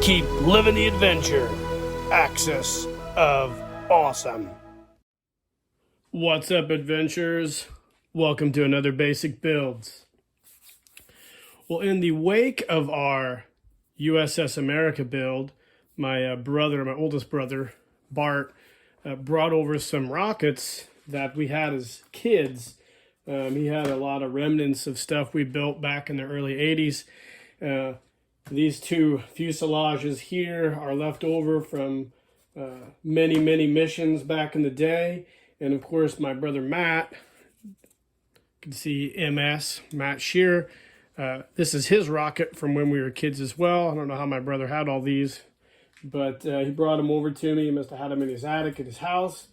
Keep living the adventure. Axis of Awesome. What's up, adventurers? Welcome to another Basic Builds. Well, in the wake of our USS America build, my oldest brother, Bart, brought over some rockets that we had as kids. He had a lot of remnants of stuff we built back in the early 80s. These two fuselages here are left over from many missions back in the day. And of course, my brother Matt, you can see Matt Shear. This is his rocket from when we were kids as well. I don't know how my brother had all these, but he brought them over to me. He must have had them in his attic at his house.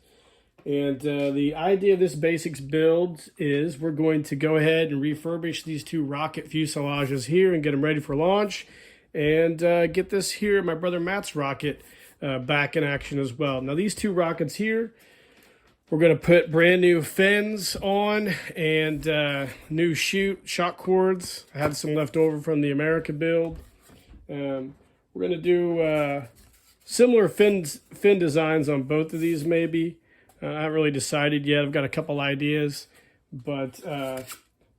And the idea of this basics build is we're going to go ahead and refurbish these two rocket fuselages here and get them ready for launch, and get this here, my brother Matt's rocket, back in action as well. Now these two rockets here, we're going to put brand new fins on and new shock cords. I had some left over from the America build. We're going to do similar fin designs on both of these maybe. I haven't really decided yet. I've got a couple ideas, but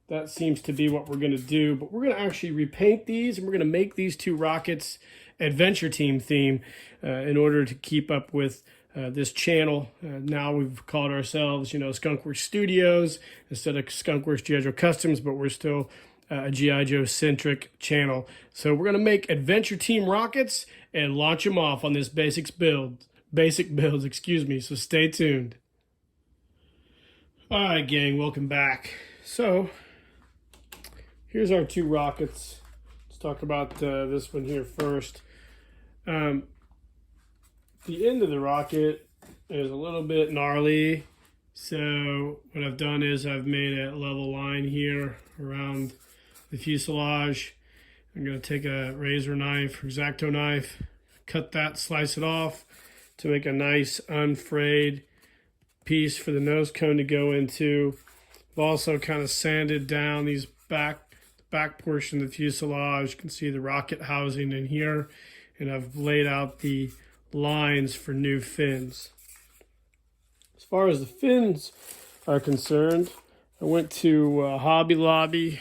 that seems to be what we're going to do. But we're going to actually repaint these, and we're going to make these two rockets Adventure Team theme in order to keep up with this channel. Now we've called ourselves, Skunkworks Studios instead of Skunkworks G.I. Joe Customs, but we're still a G.I. Joe-centric channel. So we're going to make Adventure Team rockets and launch them off on this basic builds, so stay tuned. All right, gang, welcome back. So here's our two rockets. Let's talk about this one here first. The end of the rocket is a little bit gnarly, so what I've done is I've made a level line here around the fuselage. I'm going to take a razor knife, X-Acto knife, cut that, slice it off to make a nice unfrayed piece for the nose cone to go into. I've also kind of sanded down these back portion of the fuselage. You can see the rocket housing in here, and I've laid out the lines for new fins. As far as the fins are concerned, I went to Hobby Lobby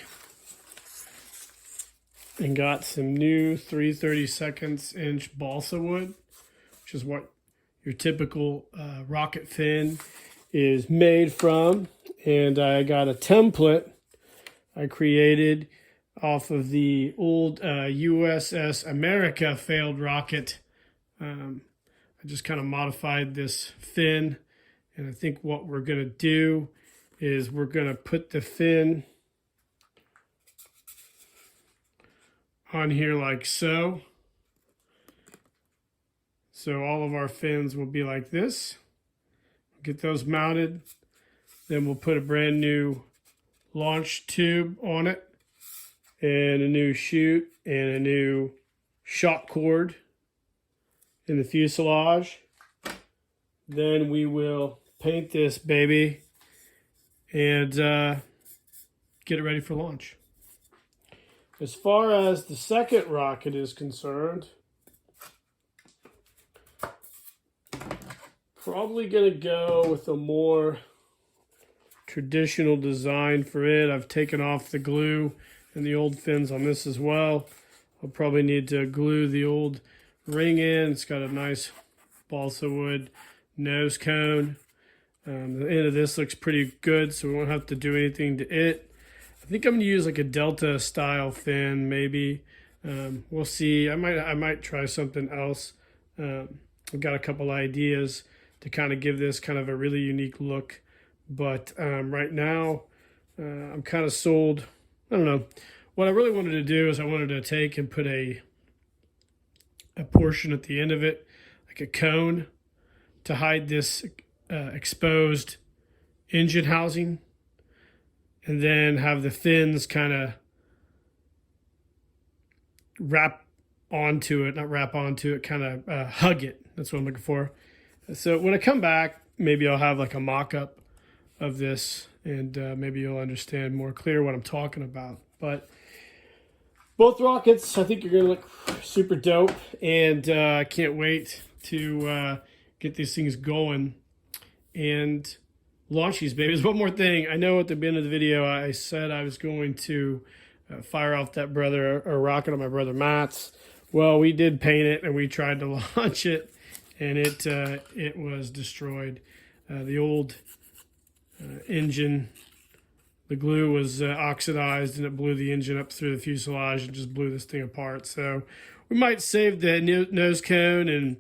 and got some new 3/32 inch balsa wood, which is what your typical rocket fin is made from. And I got a template I created off of the old USS America failed rocket. I just kind of modified this fin, and I think what we're going to do is we're going to put the fin on here like so. So all of our fins will be like this. Get those mounted. Then we'll put a brand new launch tube on it, and a new chute, and a new shock cord in the fuselage. Then we will paint this baby and get it ready for launch. As far as the second rocket is concerned, probably going to go with a more traditional design for it. I've taken off the glue and the old fins on this as well. I'll probably need to glue the old ring in. It's got a nice balsa wood nose cone. The end of this looks pretty good, so we won't have to do anything to it. I think I'm going to use like a Delta style fin maybe. We'll see. I might try something else. I've got a couple ideas to kind of give this kind of a really unique look. But right now, I'm kind of sold. I don't know. What I really wanted to do is I wanted to take and put a portion at the end of it, like a cone, to hide this exposed engine housing, and then have the fins kind of wrap onto it, not wrap onto it, kind of hug it. That's what I'm looking for. So when I come back, maybe I'll have like a mock-up of this, and maybe you'll understand more clear what I'm talking about. But Both rockets, I think, you're going to look super dope, and I can't wait to get these things going and launch these babies. One more thing. I know at the beginning of the video I said I was going to fire off that rocket on my brother Matt's. Well, we did paint it, and we tried to launch it, and it was destroyed. The old engine, the glue was oxidized, and it blew the engine up through the fuselage and just blew this thing apart. So we might save the nose cone and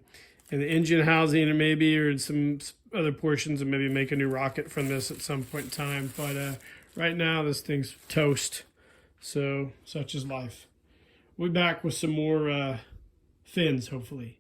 the engine housing, and maybe, or some other portions, and maybe make a new rocket from this at some point in time. But right now, this thing's toast. So such is life. We'll be back with some more fins, hopefully.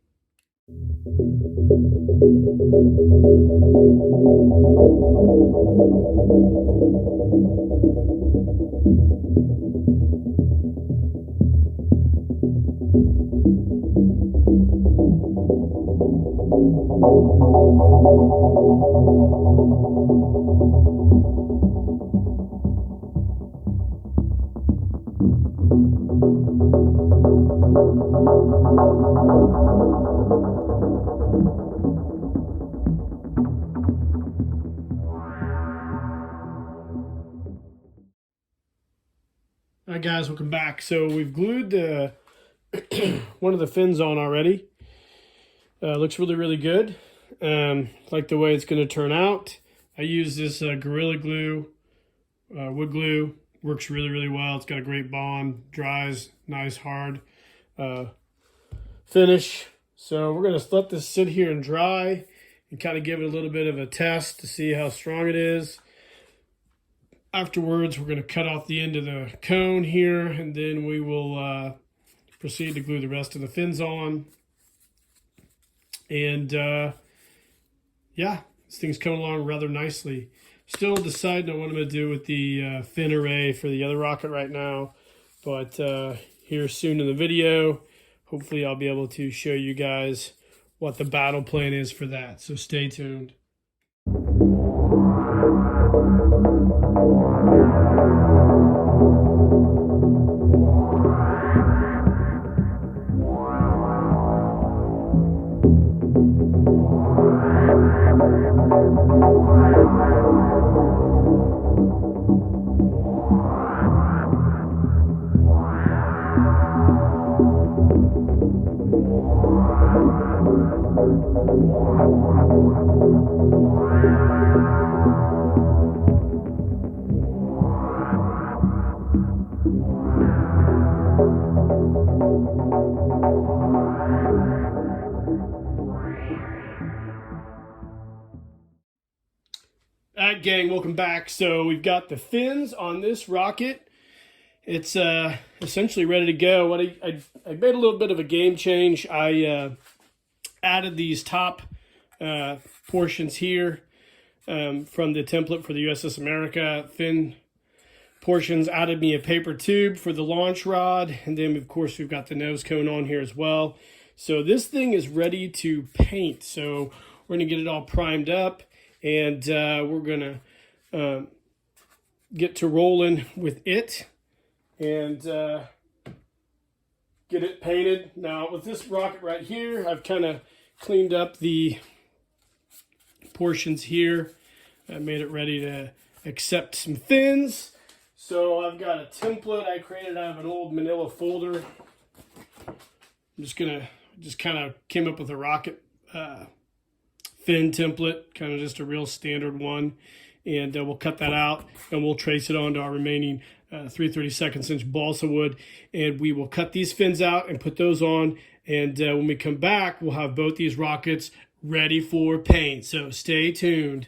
All right, guys, welcome back. So we've glued one of the fins on already. Looks really, really good. Like the way it's going to turn out. I use this Gorilla Glue, wood glue. Works really, really well. It's got a great bond, dries, nice, hard finish. So we're going to let this sit here and dry and kind of give it a little bit of a test to see how strong it is. Afterwards, we're going to cut off the end of the cone here, and then we will proceed to glue the rest of the fins on. And yeah, this thing's coming along rather nicely. Still deciding on what I'm going to do with the fin array for the other rocket right now. But here soon in the video, hopefully I'll be able to show you guys what the battle plan is for that. So stay tuned. Alright, gang, welcome back. So we've got the fins on this rocket. It's essentially ready to go. What I made a little bit of a game change. I added these top portions here from the template for the USS America fin portions. Added me a paper tube for the launch rod, and then of course we've got the nose cone on here as well. So this thing is ready to paint. So we're gonna get it all primed up, and we're gonna get to rolling with it and get it painted. Now with this rocket right here, I've kind of cleaned up the portions here. I made it ready to accept some fins. So I've got a template I created out of an old manila folder. I'm just kind of came up with a rocket fin template, kind of just a real standard one. And we'll cut that out, and we'll trace it onto our remaining 3/32 inch balsa wood, and we will cut these fins out and put those on. And when we come back, we'll have both these rockets ready for paint. So stay tuned.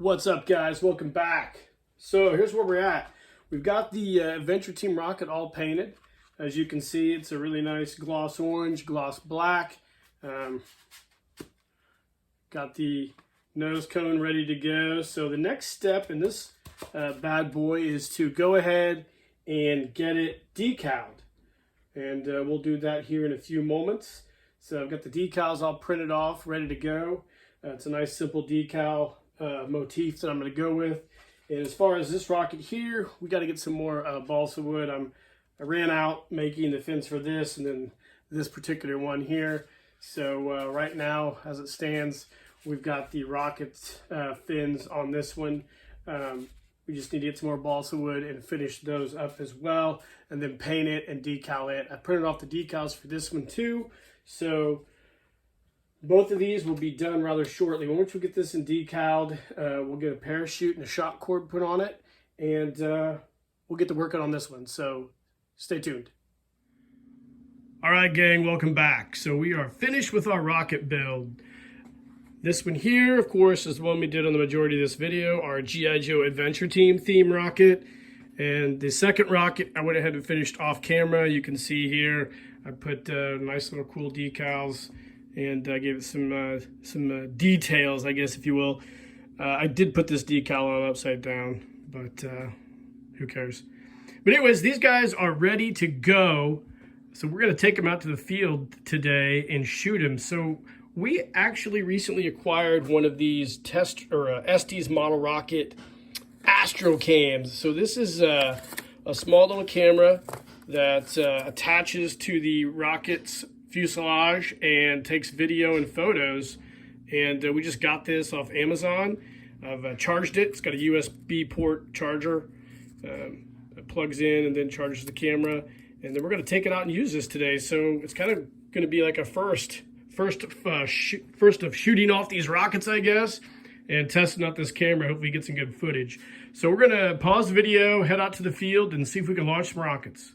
What's up, guys? Welcome back. So here's where we're at. We've got the Adventure Team rocket all painted. As you can see, it's a really nice gloss orange, gloss black. Got the nose cone ready to go. So the next step in this bad boy is to go ahead and get it decaled. And we'll do that here in a few moments. So I've got the decals all printed off, ready to go. It's a nice simple decal motif that I'm going to go with. And as far as this rocket here, we got to get some more balsa wood. I ran out making the fins for this and then this particular one here. So right now, as it stands, we've got the rocket fins on this one. We just need to get some more balsa wood and finish those up as well, and then paint it and decal it. I printed off the decals for this one too. So both of these will be done rather shortly. Once we get this in decaled, we'll get a parachute and a shock cord put on it, and we'll get to working on this one. So stay tuned. All right, gang, welcome back. So we are finished with our rocket build. This one here, of course, is the one we did on the majority of this video, our G.I. Joe Adventure Team theme rocket. And the second rocket, I went ahead and finished off camera. You can see here, I put nice little cool decals, and I gave it some details, I guess, if you will. I did put this decal on upside down, but who cares? But anyways, these guys are ready to go. So we're going to take them out to the field today and shoot them. So we actually recently acquired one of these Estes model rocket Astro cams. So this is a small little camera that attaches to the rocket's fuselage and takes video and photos. And we just got this off Amazon. I've charged it. It's got a USB port charger. It plugs in and then charges the camera. And then we're going to take it out and use this today. So it's kind of going to be like a first of shooting off these rockets, I guess, and testing out this camera. Hopefully get some good footage. So we're going to pause the video, head out to the field, and see if we can launch some rockets.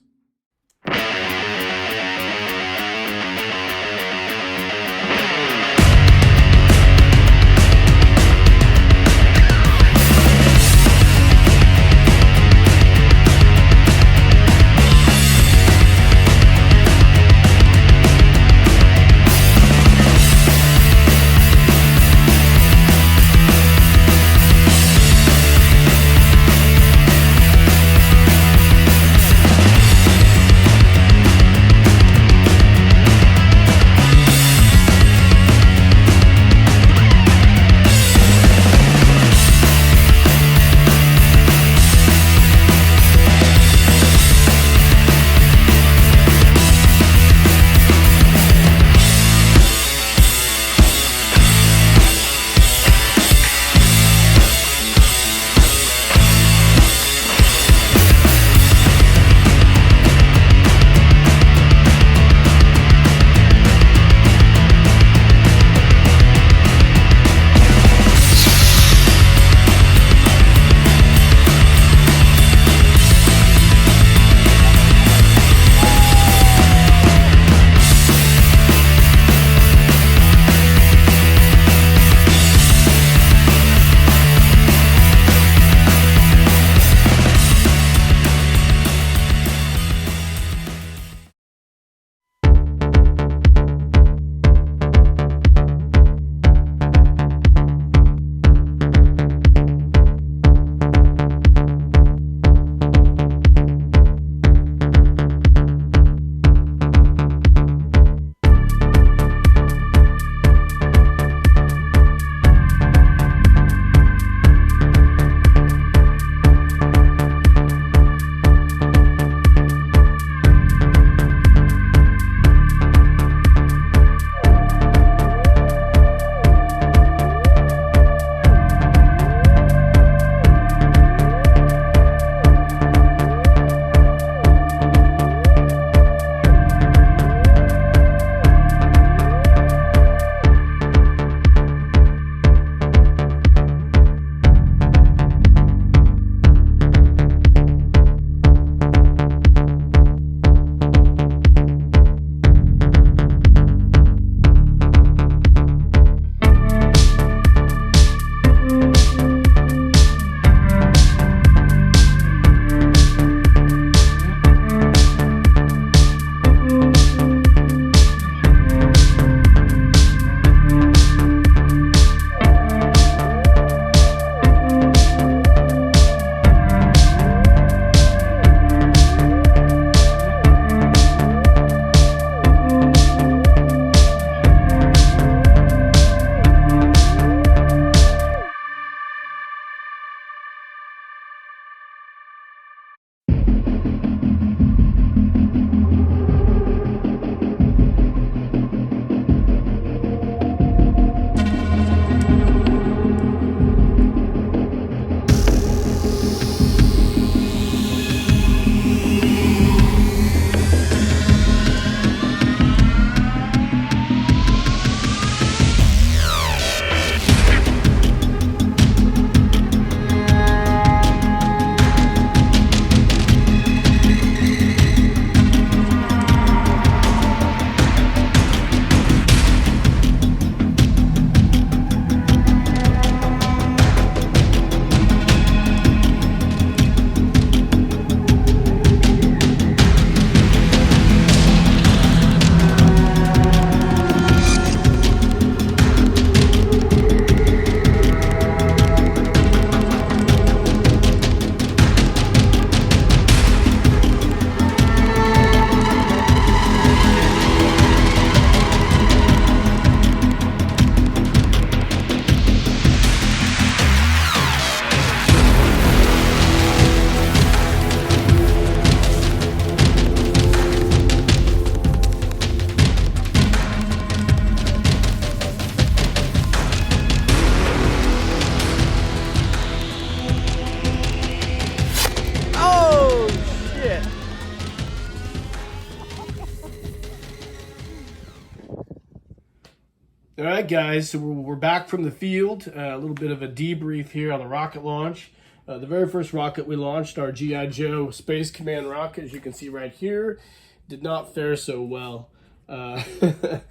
All right, guys, so we're back from the field. A little bit of a debrief here on the rocket launch. The very first rocket we launched, our G.I. Joe Space Command rocket, as you can see right here, did not fare so well. Dad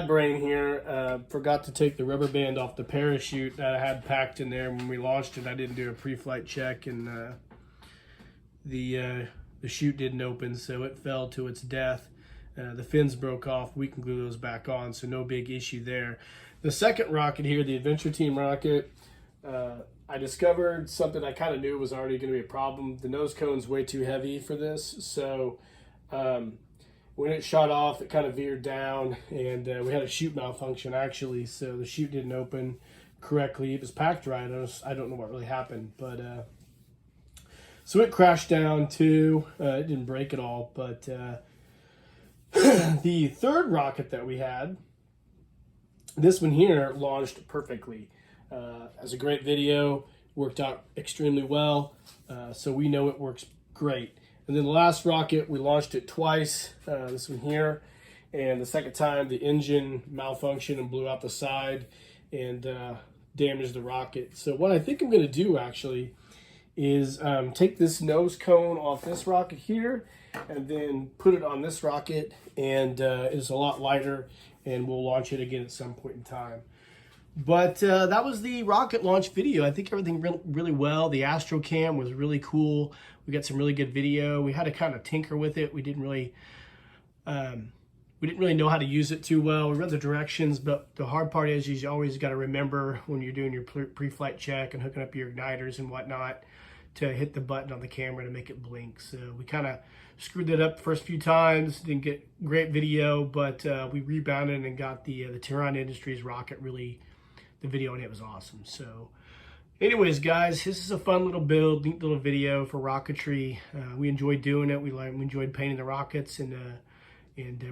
brain here forgot to take the rubber band off the parachute that I had packed in there when we launched it. I didn't do a pre-flight check, and the chute didn't open, so it fell to its death. The fins broke off. We can glue those back on, so no big issue there. The second rocket here, the Adventure Team rocket, I discovered something I kind of knew was already going to be a problem. The nose cone's way too heavy for this, so when it shot off, it kind of veered down, and we had a chute malfunction, actually, so the chute didn't open correctly. It was packed right. I don't know what really happened, but so it crashed down too. It didn't break at all, but the third rocket that we had, this one here, launched perfectly. Has a great video, worked out extremely well, so we know it works great. And then the last rocket, we launched it twice, this one here, and the second time the engine malfunctioned and blew out the side and damaged the rocket. So what I think I'm going to do actually is take this nose cone off this rocket here and then put it on this rocket, and it's a lot lighter, and we'll launch it again at some point in time. But that was the rocket launch video. I think everything really well. The Astro Cam was really cool. We got some really good video. We had to kind of tinker with it. We didn't really know how to use it too well. We read the directions, but the hard part is you always got to remember when you're doing your pre-flight check and hooking up your igniters and whatnot to hit the button on the camera to make it blink. So we kind of screwed that up the first few times. Didn't get great video, but we rebounded and got the Tehran Industries rocket really. The video on it was awesome. So anyways, guys, this is a fun little build, neat little video for rocketry. We enjoyed doing it. We enjoyed painting the rockets and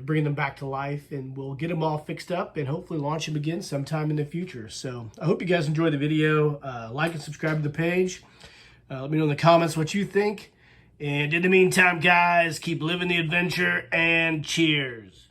bringing them back to life, and we'll get them all fixed up and hopefully launch them again sometime in the future. So I hope you guys enjoyed the video. Like and subscribe to the page. Let me know in the comments what you think. And in the meantime, guys, keep living the adventure, and cheers.